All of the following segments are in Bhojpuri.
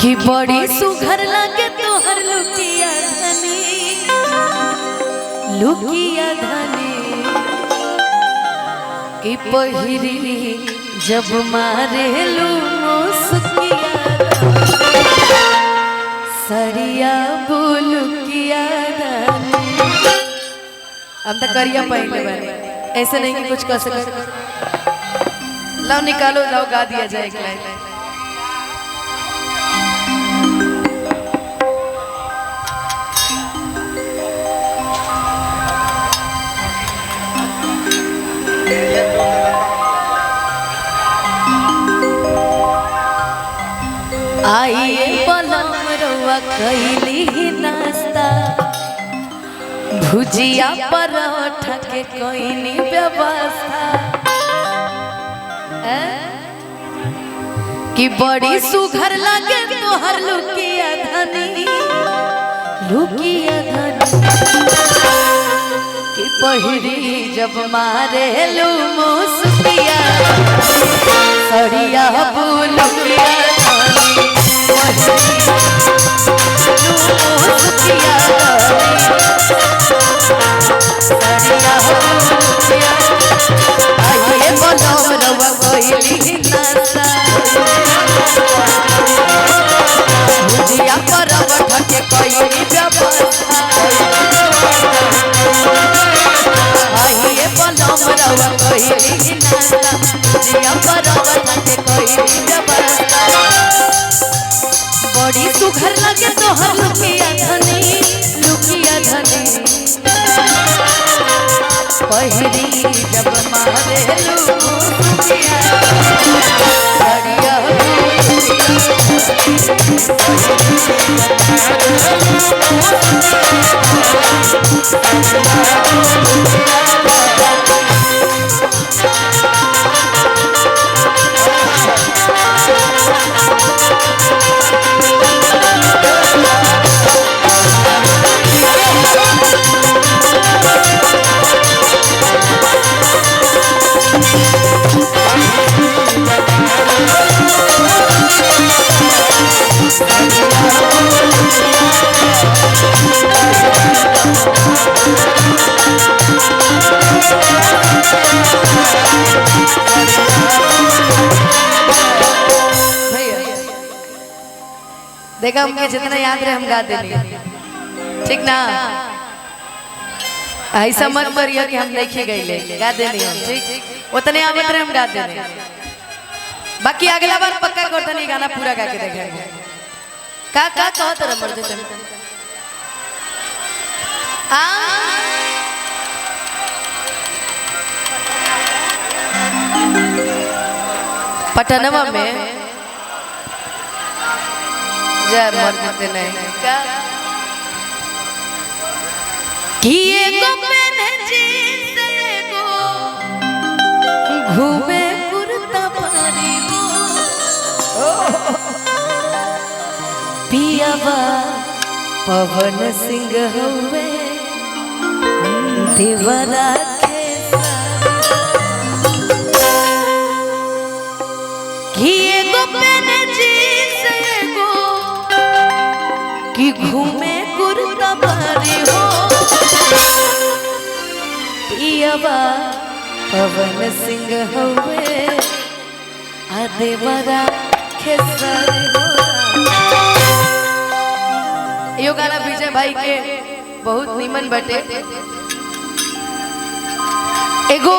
कि बड़ी सुघर लगे तोहर लुकिया धनी कि पहिरी जब मारे लू मुस्किया सरिया बुलुकिया धनी। अब तक करिया पहले बारे ऐसे नहीं कि कुछ कर सके। लाओ निकालो, लाओ गा दिया जाए एक लाइन। आइए पलम रवा कैली नाश्ता भुजिया पराठा के कोई व्यवस्था कि बड़ी सुघर लगे तोहर लुकिया धनी कि पहिरी जब मारे लू मुस्किया सरिया बुलुकिया भुजिया पराठा के कोई व्यवस्था आइए पलम रवा कोई नाश्ता भुजिया पराठा के कोई व्यवस्था। बड़ी सुघर लगे तोहर लुकिया धनी पहिरी जब मारे लू मुस्किया सरिया देखा हमके जितना याद रहे हम गा देंगे, ठीक ना? ऐसा मत करिए कि हम नहीं गए गा देंगे हम, ठीक? उतने आवत रहे हम गा देंगे। बाकी अगला बार पक्का करते नहीं गाना पूरा गा के देखेंगे। का कहो तो मर दे पटनवा में जय मर देते नहीं कि एगो पेन जींस एगो घूमे कुर्ता पारी पियावा पवन सिंह हुए देवरा कि एगो पेन जींस एगो कि घूमे कुर्ता पारी हो पियावा पवन सिंह हुए देवरा खेसारी हो। यो गाना विजय भाई के बहुत नीमन बटे। एगो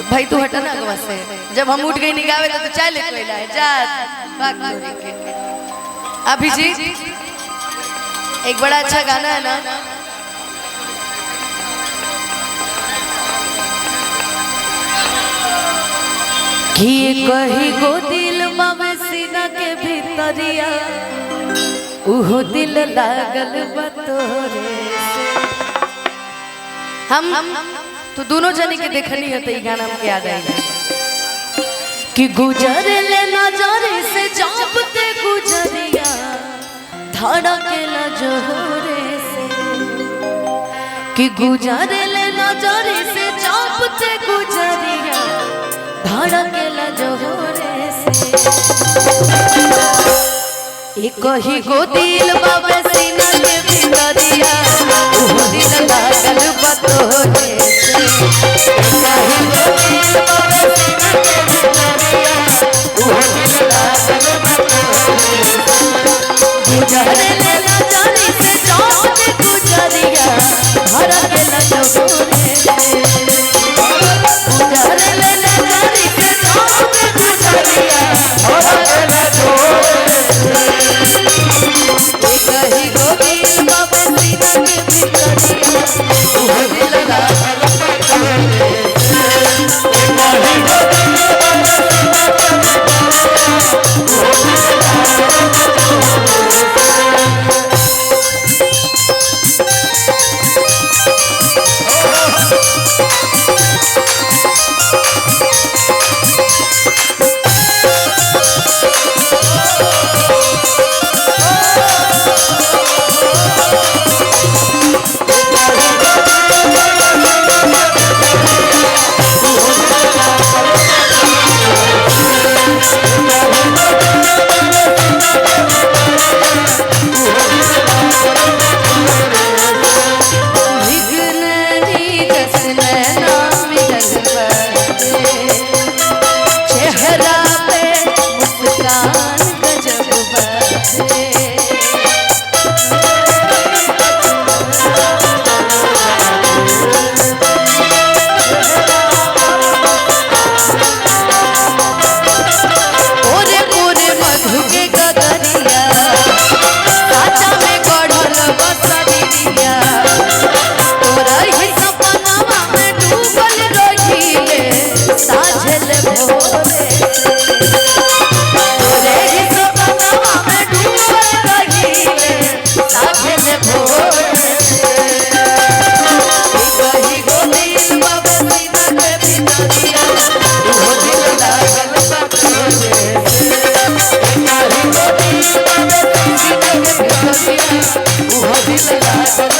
भाई तू हटा ना अगवा से, जब हम उठ गई निगावे तो चाय लेके लाए जा बात के। अभी जी एक बड़ा अच्छा गाना है ना, कि कही गो दिल मावे सीना के भीतरिया उहो दिल लागल बतोरे से। हम तो दोनों जनी के देखनी है तो गाना हमके याद आएगा कि गुजर ले नजरे से जापते गुजरिया धड़केला जोरे से कि गुजर ले नजरे से जापते गुजरिया धड़केला जोरे से। एक ही गो दिल बाबे सीना के भितरिया वो दिल लागल बतोरे से एक ही गो दिल बाबे सीना के भितरिया वो दिल लागल बतोरे गुजरे ले ना जानी से चौक से गुजरिया भर के लटोरे से गुजरे ले ना जानी से चौक से गुजरिया भर के लटोरे कहीं गोविंद बाबा सीना के भितरिया वो दिल लागल बतोरे से कहीं गोविंद बाबा सीना के भितरिया वो दिल लागल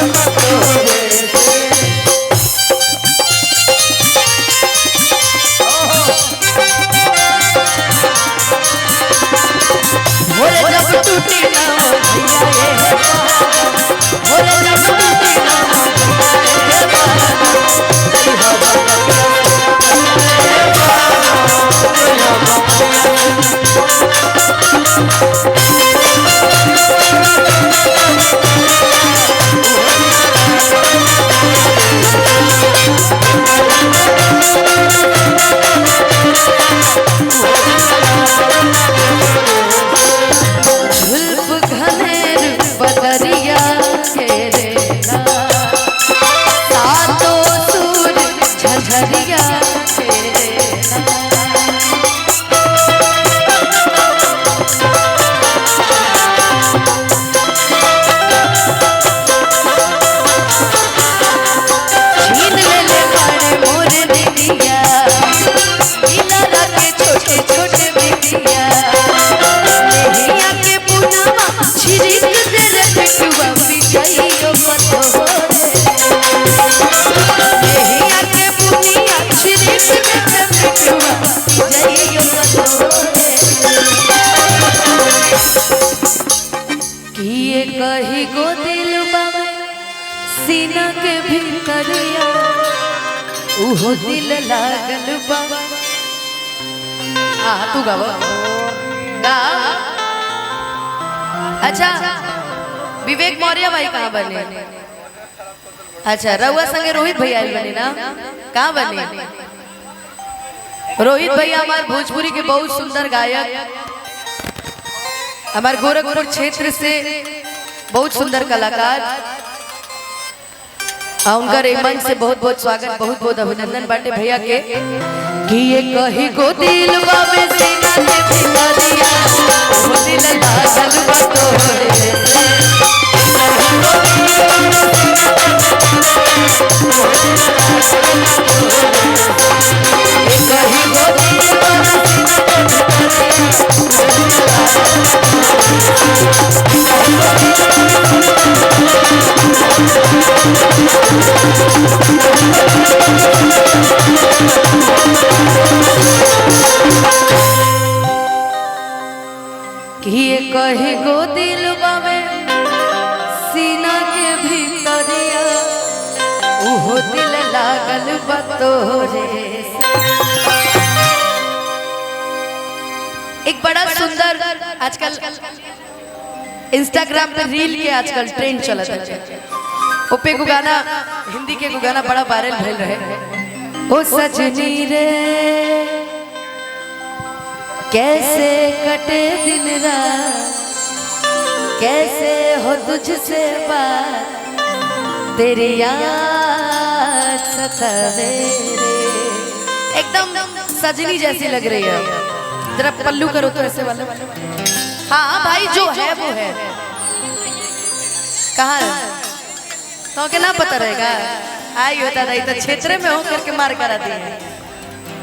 कहीं गो दिल बाबे सीना के भितरिया वो दिल लागल बा। तू गाव गा। अच्छा विवेक मौर्य भाई कहाँ बने? अच्छा रउआ संगे रोहित भैया आइल बने ना? कहाँ बने? रोहित भैया हमारे भोजपुरी के बहुत सुंदर गायक, हमारे गोरखपुर क्षेत्र से बहुत सुंदर कलाकार। उनका मन से बहुत बहुत स्वागत, बहुत बहुत अभिनंदन बाटे भैया के। कि ये कहीं गो दिल बाबे सीना के भितरिया वो दिल लागल बतोरे से कहीं गो दिल बाबे सीना के भितरिया वो दिल लागल बतोरे से कहीं गो दिल बाबे सीना के भितरिया वो दिल लागल बतोरे से कि ये कही गो दिल बावे सीना के भीतरिया ओहो दिल लागल बा तोरे से। एक बड़ा सुंदर आजकल इंस्टाग्राम पे रील के आजकल ट्रेंड चलत है। ओपे को गाना हिंदी के को गाना बड़ा वायरल भेल रहे। ओ सजनी रे कैसे कटे दिन रात, कैसे हो तुझसे बात, तेरी याद सतावे रे। एकदम सजनी जैसी लग रही है। जरा पल्लू करो तो ऐसे वाला। हाँ भाई जो है वो है। कहाँ है तो के ना पता रहेगा। आई होता था तो क्षेत्र में हो करके मार करा दी है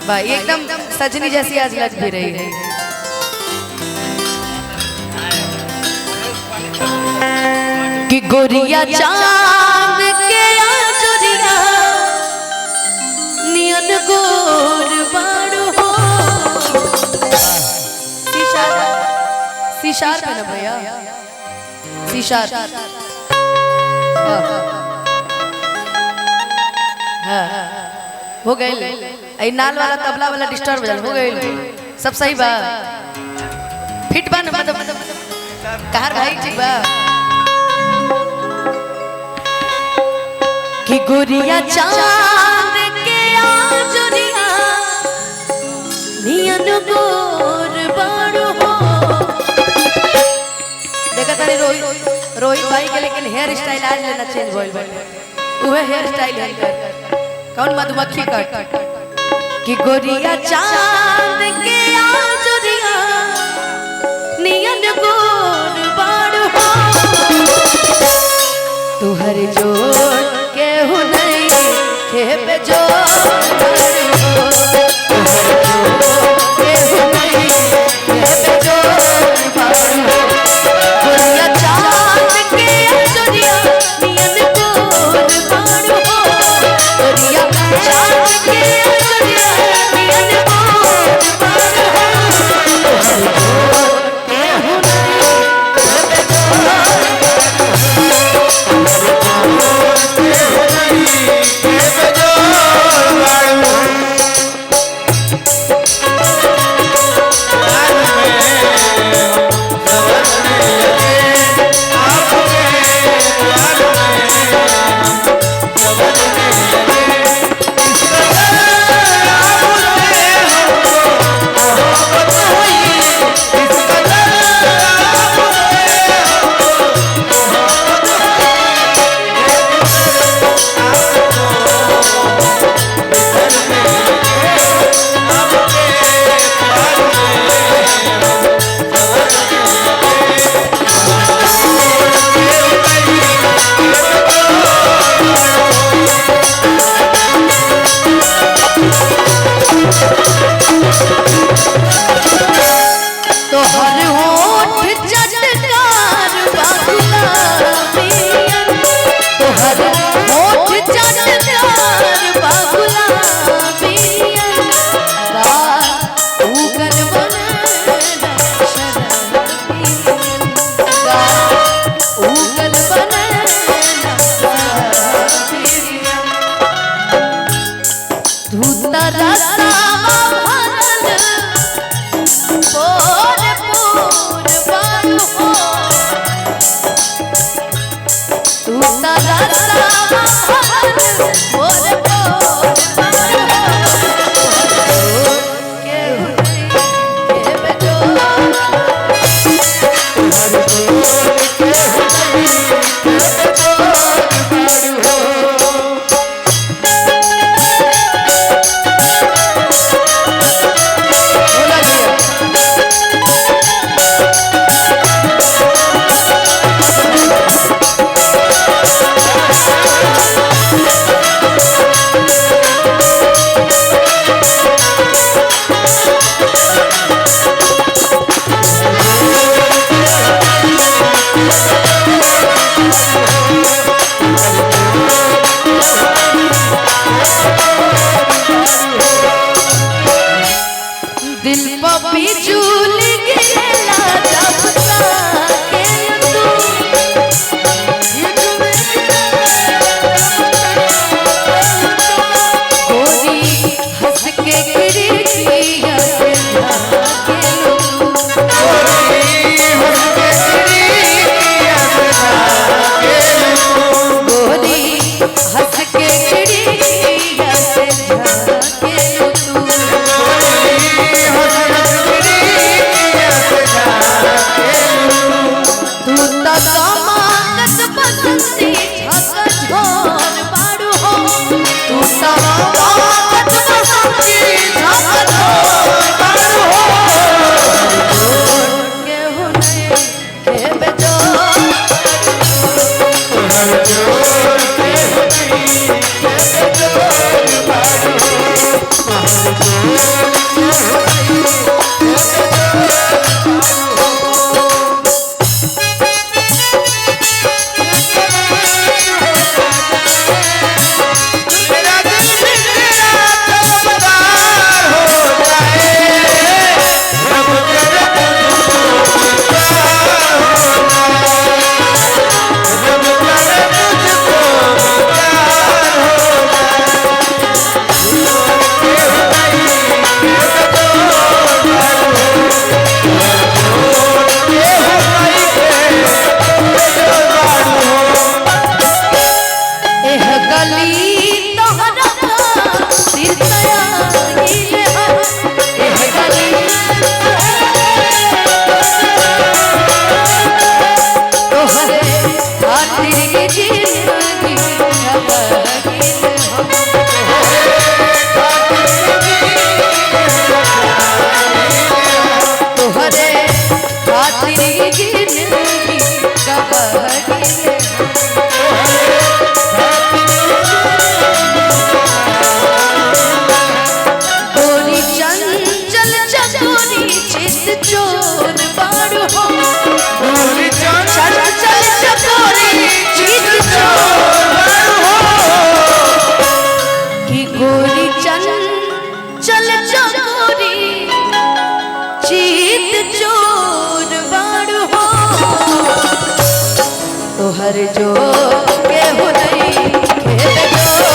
भाई। एकदम सजनी जैसी आज लग भी रही है। कि गोरिया चांद के आजुरिया नियन गोर बाड़ू हो। सीशार पे ना भैया, सीशार। हो गए नाल वाला तबला वाला डिस्टर्ब हो गए। सब सही बा फिट बा मतलब कहर भाई ठीक बा। कि गोरिया चांद के आजुरिया नियन गोर बाड़ू हो। देखा तारी रोहित भाई के लेकिन हेयर स्टाइल आज लेना चेंज होइल बाटे। वह हेयर स्टाइल है कौन मधुमक्खी कट। कि गोरिया चांद के आजुरिया नियन गोर बाड़ू हो। तुहर जोड़ के हो नहीं खेप जोड़ हो। जीत चोर बाड़ू हो तोहर जो के हो नहीं खेल जो